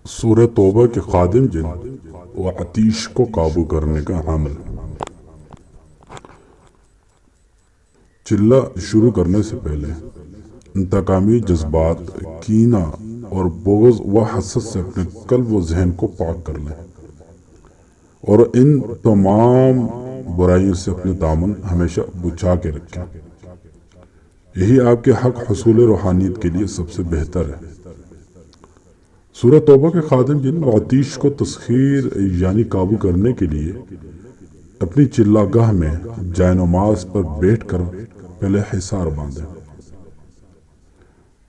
سورہ توبہ کے خادم جن و عتیش کو قابو کرنے کا عمل۔ چلہ شروع کرنے سے پہلے انتقامی جذبات، کینہ اور بغض و حسد سے اپنے قلب و ذہن کو پاک کر لیں اور ان تمام برائیوں سے اپنے دامن ہمیشہ بچا کے رکھیں۔ یہی آپ کے حق حصول روحانیت کے لیے سب سے بہتر ہے۔ سورہ توبہ کے خادم جن و عتیش کو تسخیر یعنی قابو کرنے کے لیے اپنی چلہ گاہ میں جائے نماز پر بیٹھ کر پہلے حصار باندھیں۔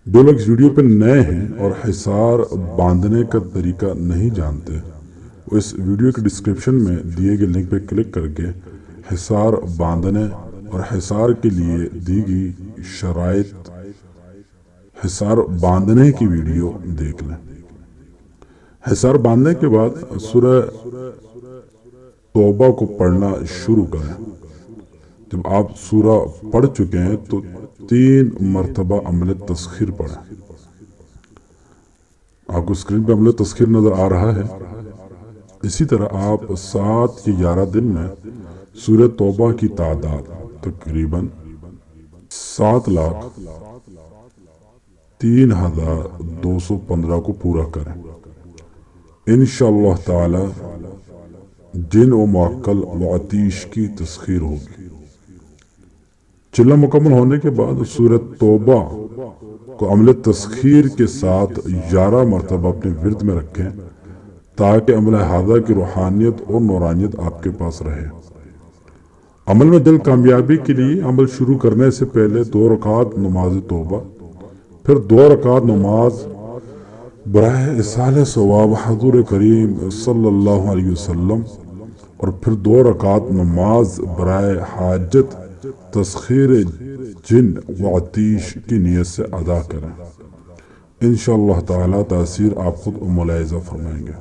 جو لوگ اس ویڈیو پہ نئے ہیں اور حصار باندھنے کا طریقہ نہیں جانتے، وہ اس ویڈیو کے ڈسکرپشن میں دیے گئے لنک پہ کلک کر کے حصار باندھنے اور حصار کے لیے دی گئی شرائط حصار باندھنے کی ویڈیو دیکھ لیں۔ حصار باندھنے کے بعد سورہ توبہ کو پڑھنا شروع کریں۔ جب آپ سورہ پڑھ چکے ہیں تو 3 مرتبہ عمل تسخیر پڑھیں۔ آپ کو اسکرین پہ عمل تسخیر نظر آ رہا ہے۔ اسی طرح آپ 7 یا 11 دن میں سورہ توبہ کی تعداد تقریباً 7,03,215 کو پورا کریں۔ انشاءاللہ تعالی جن و معقل و عتیش کی تسخیر ہوگی۔ چلہ مکمل ہونے کے بعد سورہ توبہ کو عمل تسخیر کے ساتھ 11 مرتبہ اپنے ورد میں رکھیں تاکہ عمل ہادہ کی روحانیت اور نورانیت آپ کے پاس رہے۔ عمل میں جلد کامیابی کے لیے عمل شروع کرنے سے پہلے 2 رکعت نماز توبہ، پھر 2 رکعت نماز برائے ایصال ثواب حضور کریم صلی اللہ علیہ وسلم، اور پھر 2 رکعت نماز برائے حاجت تسخیر جن و عتیش کی نیت سے ادا کریں۔ انشاءاللہ تعالی تاثیر آپ خود ملاحظہ فرمائیں گے۔